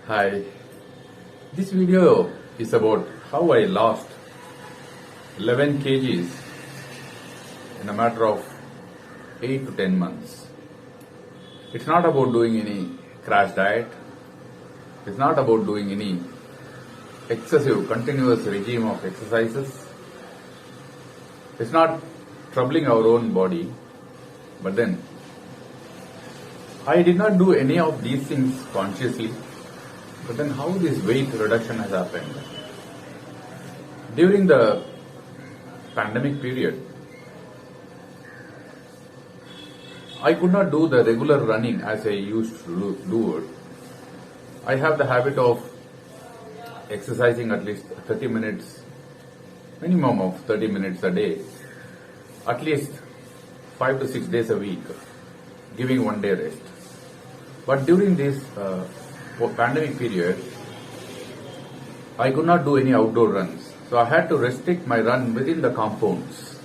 Hi, this video is about how I lost 11 kgs in a matter of 8 to 10 months. It's not about doing any crash diet. It's not about doing any excessive continuous regime of exercises. It's not troubling our own body. But then, I did not do any of these things consciously. But then how this weight reduction has happened? During the pandemic period, I could not do the regular running as I used to do it. I have the habit of exercising at least 30 minutes, minimum of 30 minutes a day, at least 5 to 6 days a week, giving 1 day rest. But during this pandemic period, I could not do any outdoor runs. So I had to restrict my run within the compounds.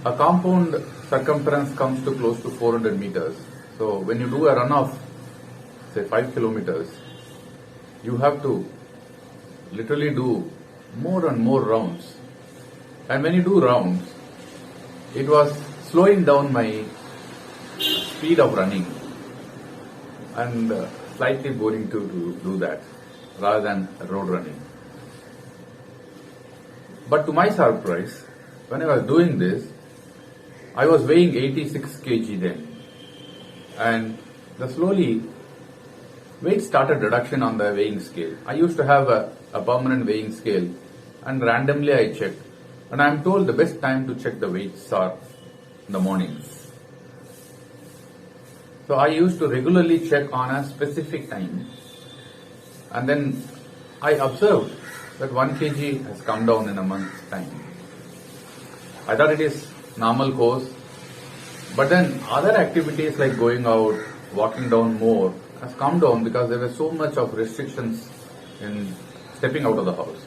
A compound circumference comes to close to 400 meters. So when you do a run of, say, 5 kilometers, you have to literally do more and more rounds. And when you do rounds, it was slowing down my speed of running. And slightly boring to do that rather than road running. But to my surprise, when I was doing this, I was weighing 86 kg then. And the slowly weight started reduction on the weighing scale. I used to have a permanent weighing scale and randomly I checked. And I am told the best time to check the weights are in the mornings. So I used to regularly check on a specific time, and then I observed that 1 kg has come down in a month's time. I thought it is normal course, but then other activities like going out, walking down more has come down because there were so much of restrictions in stepping out of the house.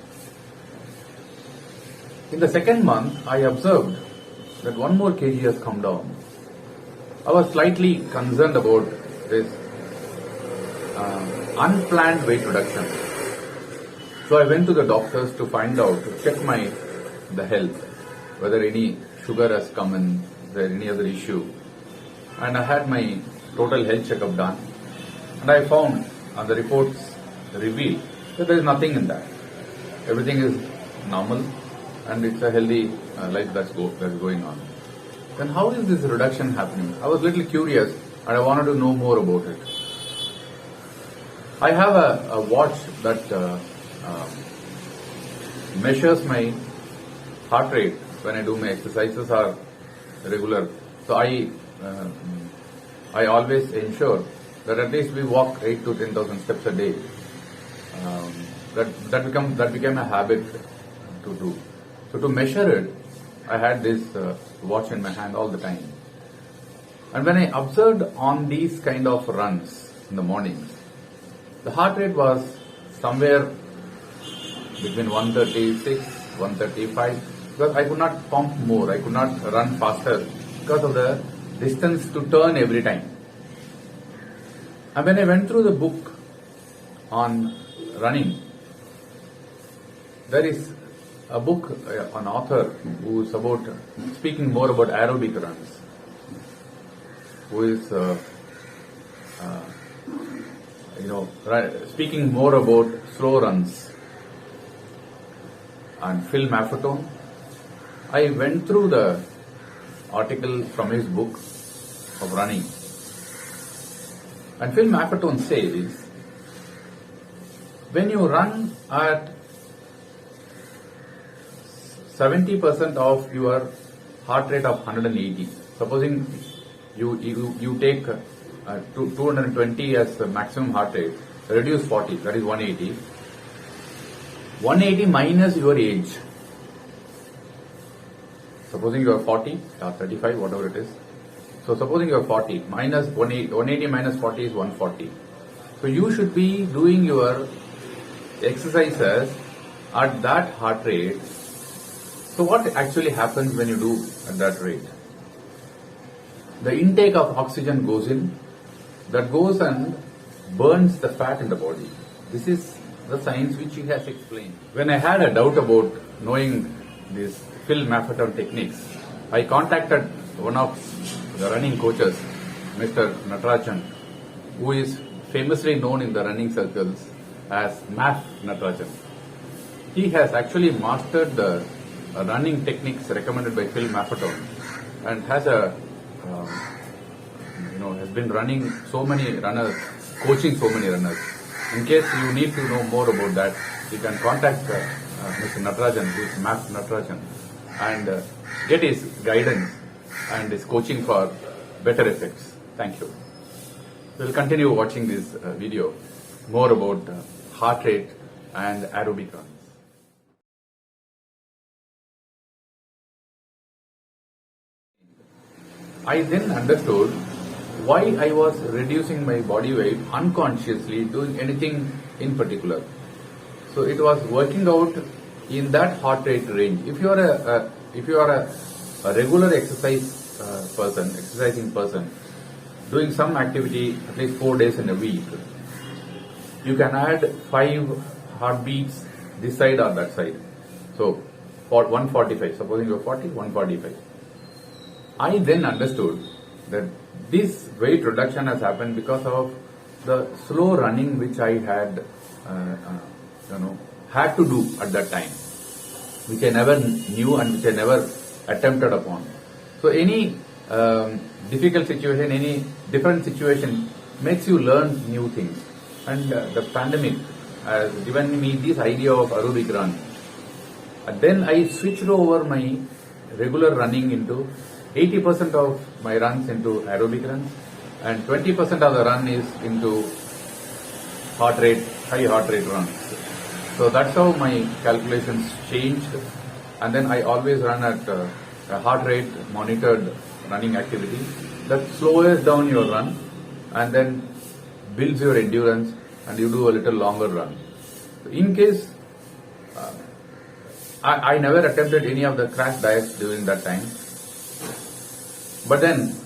In the second month, I observed that 1 more kg has come down. I was slightly concerned about this unplanned weight reduction. So I went to the doctors to find out, to check the health, whether any sugar has come in, is there any other issue. And I had my total health checkup done. And I found, the reports revealed that there is nothing in that. Everything is normal and it's a healthy life that's going on. Then how is this reduction happening? I was a little curious and I wanted to know more about it. I have a watch that measures my heart rate when I do my exercises are regular. So I always ensure that at least we walk 8 to 10,000 steps a day. That became a habit to do. So to measure it, I had this watch in my hand all the time. And when I observed on these kind of runs in the mornings, the heart rate was somewhere between 136, 135, because I could not pump more, I could not run faster because of the distance to turn every time. And when I went through the book on running, there is a book, an author who is speaking more about aerobic runs, who is speaking more about slow runs, and Phil Maffetone. I went through the article from his book of running, and Phil Maffetone says, when you run at 70% of your heart rate of 180. Supposing you take 220 as the maximum heart rate, reduce 40, that is 180. 180 minus your age. Supposing you are 40 or 35, whatever it is. So supposing you are 40, minus 180 minus 40 is 140. So you should be doing your exercises at that heart rate. So what actually happens when you do at that rate? The intake of oxygen goes in, that goes and burns the fat in the body. This is the science which he has explained. When I had a doubt about knowing these Phil Maffetone techniques, I contacted one of the running coaches, Mr. Natarajan, who is famously known in the running circles as MAF Natarajan. He has actually mastered the running techniques recommended by Phil Maffetone and has has been running so many runners, coaching so many runners. In case you need to know more about that, you can contact Mr. Natarajan, who is MAF Natarajan, and get his guidance and his coaching for better effects. Thank you. We'll continue watching this video more about heart rate and aerobic runs. I then understood why I was reducing my body weight unconsciously, doing anything in particular. So it was working out in that heart rate range. If you are a regular exercising person, doing some activity at least 4 days in a week, you can add 5 heartbeats this side or that side. So for 145, supposing you are 40, 145. I then understood that this weight reduction has happened because of the slow running which I had had to do at that time, which I never knew and which I never attempted upon. So any difficult situation, any different situation makes you learn new things. And the pandemic has given me this idea of aerobic run. And then I switched over my regular running into 80% of my runs into aerobic runs, and 20% of the run is into high heart rate runs. So that's how my calculations changed. And then I always run at a heart rate monitored running activity that slows down your run and then builds your endurance, and you do a little longer run. So in case I never attempted any of the crash diets during that time. But then,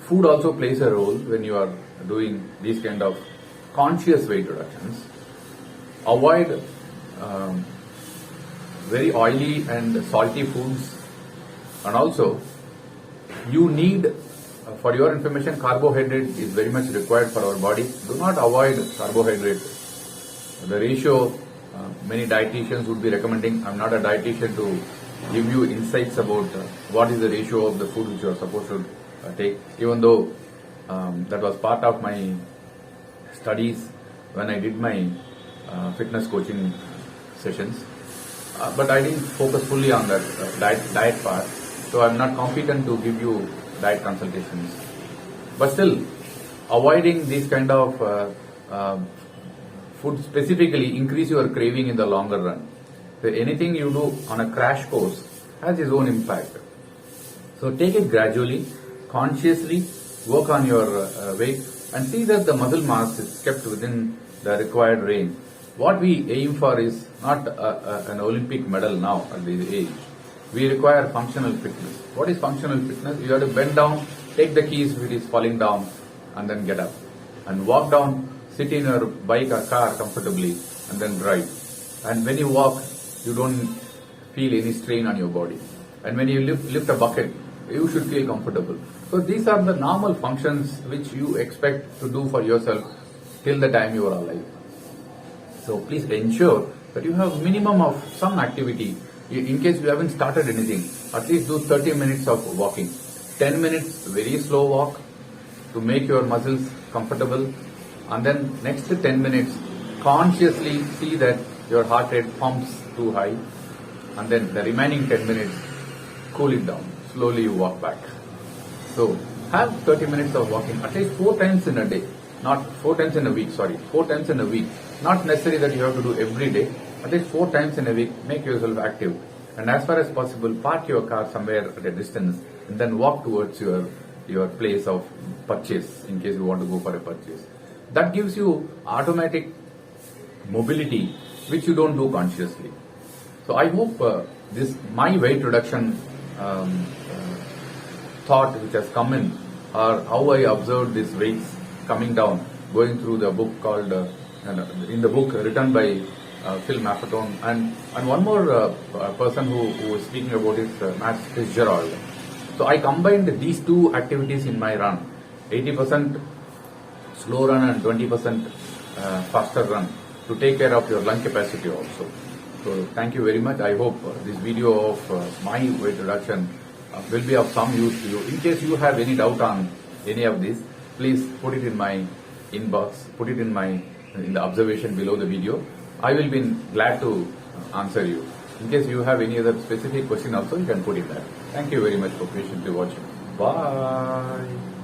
food also plays a role when you are doing these kind of conscious weight reductions. Avoid very oily and salty foods, and also you need, for your information, carbohydrate is very much required for our body. Do not avoid carbohydrate. The ratio, many dietitians would be recommending. I'm not a dietitian to give you insights about what is the ratio of the food which you are supposed to take, even though that was part of my studies when I did my fitness coaching sessions. But I didn't focus fully on that diet part, so I'm not competent to give you diet consultations. But still, avoiding these kind of food specifically increase your craving in the longer run. So anything you do on a crash course has its own impact. So take it gradually, consciously, work on your weight, and see that the muscle mass is kept within the required range. What we aim for is not an Olympic medal now at this age. We require functional fitness. What is functional fitness? You have to bend down, take the keys if it is falling down, and then get up. And walk down, sit in your bike or car comfortably, and then drive. And when you walk, you don't feel any strain on your body. And when you lift a bucket, you should feel comfortable. So these are the normal functions which you expect to do for yourself till the time you are alive. So please ensure that you have minimum of some activity. In case you haven't started anything, at least do 30 minutes of walking. 10 minutes very slow walk to make your muscles comfortable, and then next 10 minutes consciously see that your heart rate pumps too high, and then the remaining 10 minutes cool it down. Slowly you walk back. So have 30 minutes of walking at least 4 times in a day, not 4 times in a week, 4 times in a week. Not necessary that you have to do every day, at least 4 times in a week. Make yourself active, and as far as possible park your car somewhere at a distance and then walk towards your place of purchase in case you want to go for a purchase. That gives you automatic mobility which you don't do consciously. So I hope this my weight reduction thought which has come in, or how I observed these weights coming down, going through the book called, in the book written by Phil Maffetone, and one more person who is speaking about is Matt Fitzgerald. So I combined these two activities in my run, 80% slow run and 20% faster run, to take care of your lung capacity also. So thank you very much. I hope this video of my weight reduction will be of some use to you. In case you have any doubt on any of this, please put it in my inbox, put it in the observation below the video. I will be glad to answer you. In case you have any other specific question also, you can put it there. Thank you very much for patiently watching. Bye.